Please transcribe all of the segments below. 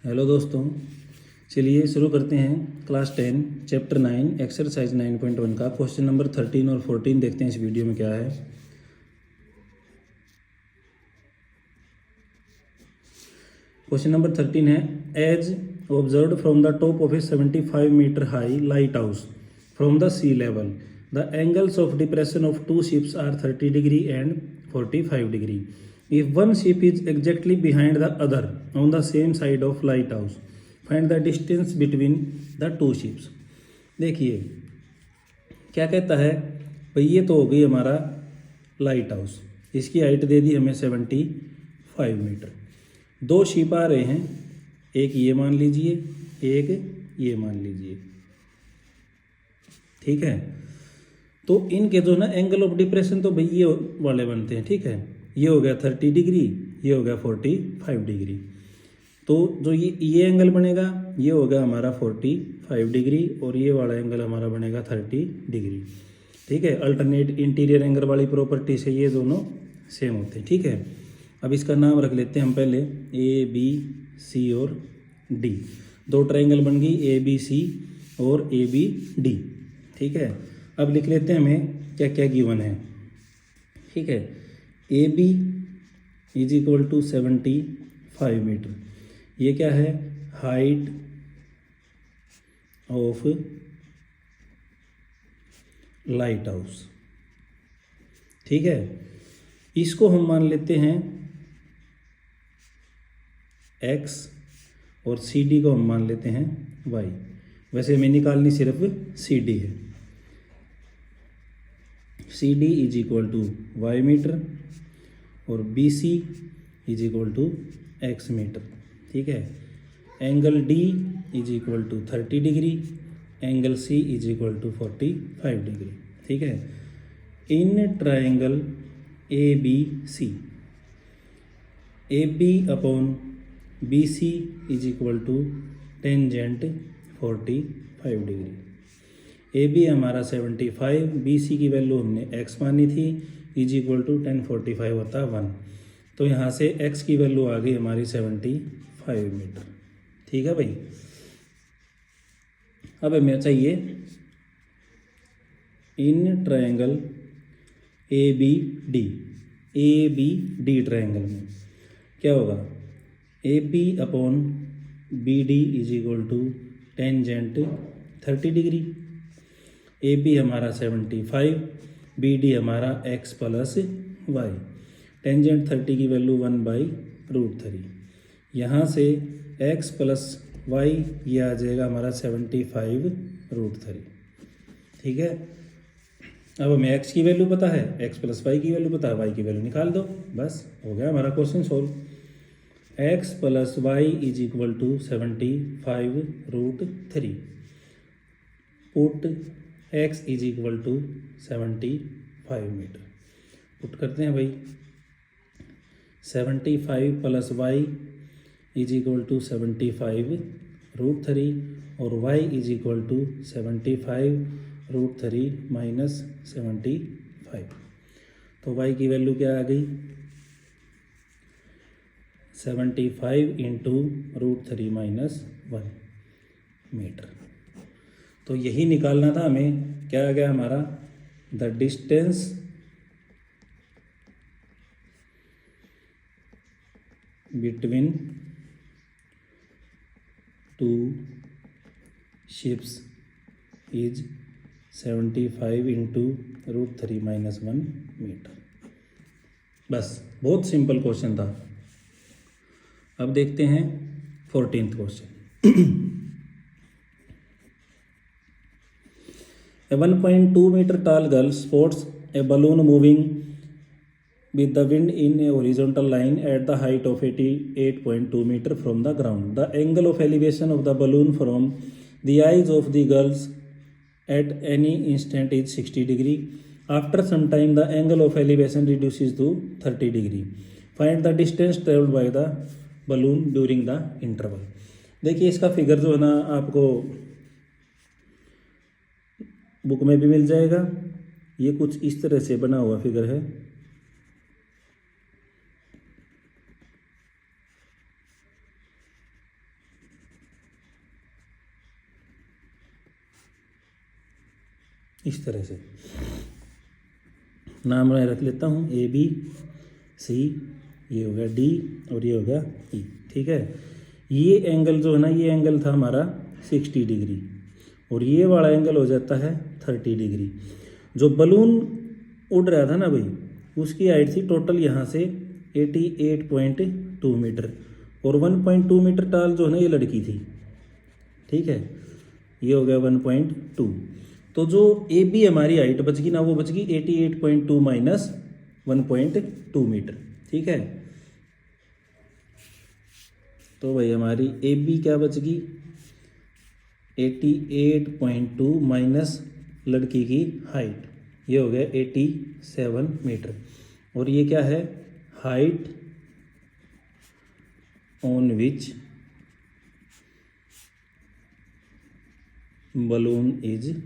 Hello दोस्तों, चलिए शुरू करते हैं क्लास 10 चैप्टर 9 एक्सरसाइज 9.1 का क्वेश्चन नंबर 13 और 14 देखते हैं इस वीडियो में क्या है। क्वेश्चन नंबर 13 है, as observed from the top of a 75 metre high lighthouse from the sea level the angles of depression of two ships are 30 degree and 45 degree. If one ship is exactly behind the other on the same side of lighthouse, find the distance between the two ships। देखिए क्या कहता है भाई, ये तो हो गई हमारा लाइट हाउस, इसकी हाइट दे दी हमें 75 मीटर। दो शिप आ रहे हैं, एक ये मान लीजिए, एक ये मान लीजिए, ठीक है। तो इनके जो ना एंगल ऑफ डिप्रेशन तो भाई ये वाले बनते हैं, ठीक है। ये हो गया 30 डिग्री, ये हो गया 45 डिग्री। तो जो ये एंगल बनेगा ये हो गया हमारा 45 डिग्री और ये वाला एंगल हमारा बनेगा 30 डिग्री, ठीक है। अल्टरनेट इंटीरियर एंगल वाली प्रॉपर्टी से ये दोनों सेम होते हैं, ठीक है। अब इसका नाम रख लेते हैं हम पहले, ए बी सी और डी। दो ट्रायंगल बन गई, ए बी सी और ए बी डी, ठीक है। अब लिख लेते हैं हमें क्या क्या गिवन है, ठीक है। A B is equal to 75 metre, ये क्या है, हाइट ऑफ लाइट हाउस, ठीक है। इसको हम मान लेते हैं x और सी डी को हम मान लेते हैं y। वैसे हमें निकालनी सिर्फ सी डी है। C D is equal to Y metre और B C is equal to x metre, ठीक है। Angle D is equal to 30 degree, angle C is equal to 45 degree, ठीक है। In triangle A B C, A B upon B C is equal to tangent 45 degree. A B हमारा 75, B C की value हमने x मानी थी, is equal to 1045 होता है 1। तो यहाँ से x की वैल्यू आ गई हमारी 75 मीटर, ठीक है भाई। अब हमें चाहिए in triangle A B D. A B D triangle में क्या होगा, A B upon B D is equal to tangent 30 degree. A B हमारा 75, बी डी हमारा x प्लस वाई। टेंजेंट 30 की वैल्यू 1/√3। यहाँ से x प्लस वाई ये आ जाएगा हमारा 75√3, ठीक है। अब हमें x की वैल्यू पता है, x प्लस वाई की वैल्यू पता है, y की वैल्यू निकाल दो, बस हो गया हमारा question solve. x plus y is equal to 75√3। Put x is equal to 75 metre. Put करते हैं भाई, 75 plus y is equal to 75√3 और y is equal to 75√3 minus 75। तो y की वैल्यू क्या आ गई, 75 इंटू √3 माइनस 1 मीटर। तो यही निकालना था हमें, क्या आ गया हमारा, the distance between two ships is 75 into √3 minus 1 metre. बस बहुत सिंपल क्वेश्चन था। अब देखते हैं 14th question. A 1.2 meter tall girl spots a balloon moving with the wind in a horizontal line at the height of 88.2 meter from the ground. The angle of elevation of the balloon from the eyes of the girls at any instant is 60 degree. After some time, the angle of elevation reduces to 30 degree. Find the distance traveled by the balloon during the interval. देखिए इसका figure जो है ना आपको book में भी मिल जाएगा। ये कुछ इस तरह से बना हुआ फिगर है। इस तरह से नाम मैं रख लेता हूँ ए बी सी, ये हो गया डी और ये हो गया ई। ठीक है, ये एंगल जो है ना, ये एंगल था हमारा 60 डिग्री और ये वाला एंगल हो जाता है 30 डिग्री। जो बलून उड़ रहा था ना भाई, उसकी हाइट थी टोटल यहाँ से 88.2 मीटर और 1.2 मीटर टाल जो है ना ये लड़की थी। ठीक है, ये हो गया 1.2। तो जो ए बी हमारी हाइट बच गई ना, वो बच गई 88.2 माइनस 1.2 मीटर। ठीक है, तो भाई हमारी ए बी क्या बच गई 88.2 माइनस लड़की की हाइट, ये हो गया 87 मीटर। और ये क्या है, height on which balloon is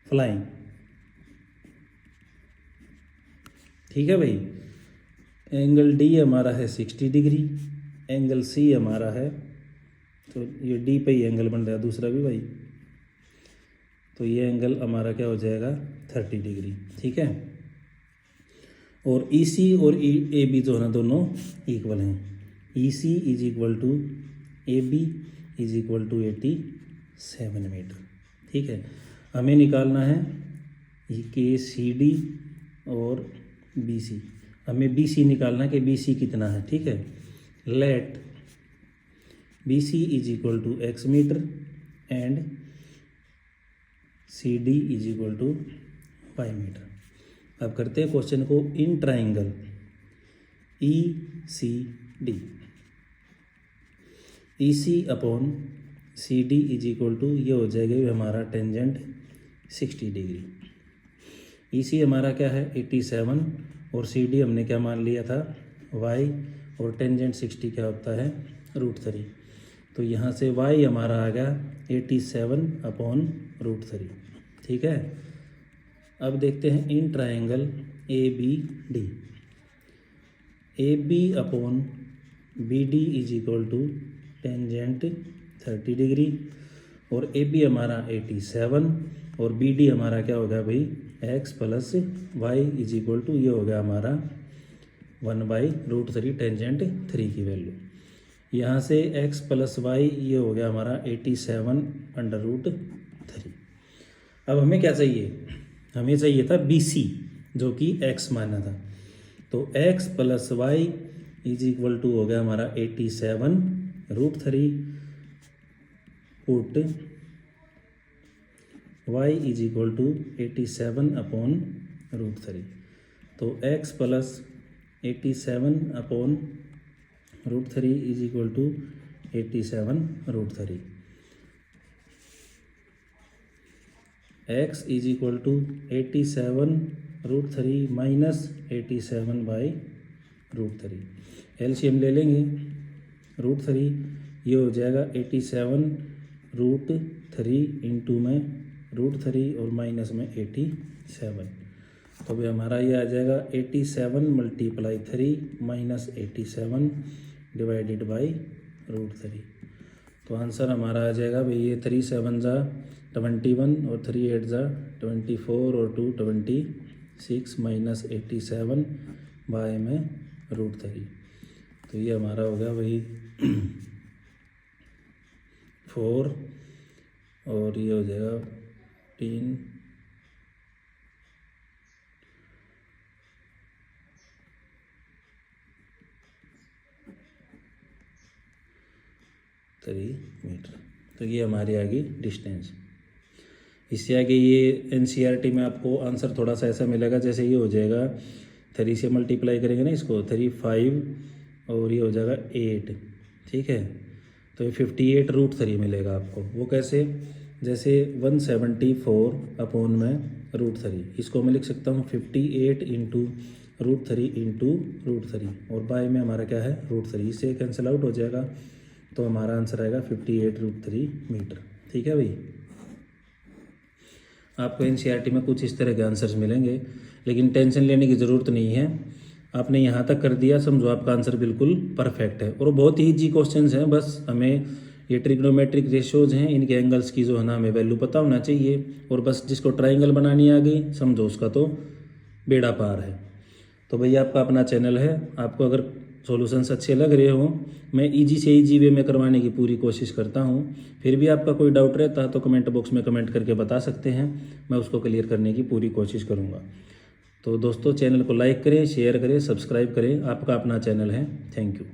flying. ठीक है भाई, एंगल डी हमारा है 60 डिग्री, एंगल सी हमारा है, तो ये डी पे ही एंगल बन रहा है दूसरा भी भाई, तो ये एंगल हमारा क्या हो जाएगा 30 डिग्री। ठीक है, और ई सी और ए बी जो है ना दोनों इक्वल हैं। E C is equal to A B is equal to 87 metre. ठीक है, हमें निकालना है के सी डी और बी सी। हमें बी सी निकालना है कि बी सी कितना है। ठीक है, let B C is equal to x metre and C D is equal to Y metre. अब करते हैं क्वेश्चन को in triangle E C D. E C upon C D is equal to, ये हो जाएगा ये हमारा टेंजेंट 60 डिग्री। ई सी हमारा क्या है 87 और सी डी हमने क्या मान लिया था वाई, और टेंजेंट 60 क्या होता है √3। तो यहाँ से वाई हमारा आ गया 87 अपॉन √3। ठीक है, अब देखते हैं in triangle A B D. A B upon B D is equal to tangent 30 degree, और ए बी हमारा 87 और बी डी हमारा क्या होगा भाई x plus y is equal to, ये हो गया हमारा 1/√3 टेंजेंट 3 की वैल्यू। यहाँ से x प्लस वाई ये हो गया हमारा 87 √3। अब हमें क्या चाहिए, हमें चाहिए था बी सी जो कि x माना था। तो x plus y is equal to हो गया हमारा 87 √3 पुट y is equal to 87 upon √3। तो x plus 87 upon √3 is equal to 87 √3। x is equal to 87 √3 minus 87/√3। LCM ले लेंगे √3, ये हो जाएगा 87 √3 इंटू में √3 और माइनस में 87। तो अभी हमारा ये आ जाएगा 87 × 3 माइनस 87 डिवाइडेड बाई √3। तो आंसर हमारा आ जाएगा भाई ये 3 7 जा 21 और 3 8 जा 24 और 2 26 माइनस 87 बाय में √3। तो ये हमारा हो गया भाई 4 और ये हो जाएगा 3 मीटर। तो ये हमारी आ गई डिस्टेंस। इससे आगे ये एनसीईआरटी में आपको आंसर थोड़ा सा ऐसा मिलेगा, जैसे ये हो जाएगा 3 से मल्टीप्लाई करेंगे ना इसको 3 5 और ये हो जाएगा 8। ठीक है, तो ये 58 √3 मिलेगा आपको। वो कैसे, जैसे 174 अपॉन में √3, इसको मैं लिख सकता हूँ 58 इंटू √3 इंटू √3 और बाय में हमारा क्या है √3, इससे कैंसिल आउट हो जाएगा। तो हमारा आंसर आएगा 58 √3 मीटर। ठीक है भाई, आपको एनसीईआरटी में कुछ इस तरह के आंसर्स मिलेंगे, लेकिन टेंशन लेने की ज़रूरत नहीं है। आपने यहाँ तक कर दिया, समझो आपका आंसर बिल्कुल परफेक्ट है। और बहुत ही ईजी क्वेश्चंस हैं, बस हमें ये ट्रिग्नोमेट्रिक रेशियोज हैं, इनके एंगल्स की जो है ना हमें वैल्यू पता होना चाहिए। और बस जिसको ट्राइंगल बनानी आ गई समझो उसका तो बेड़ा पार है। तो भैया आपका अपना चैनल है, आपको अगर सॉल्यूशंस अच्छे लग रहे हो, मैं इजी से इजी वे में करवाने की पूरी कोशिश करता हूँ। फिर भी आपका कोई डाउट रहता है तो कमेंट बॉक्स में कमेंट करके बता सकते हैं, मैं उसको क्लियर करने की पूरी कोशिश करूँगा। तो दोस्तों चैनल को लाइक करें, शेयर करें, सब्सक्राइब करें, आपका अपना चैनल है। Thank you.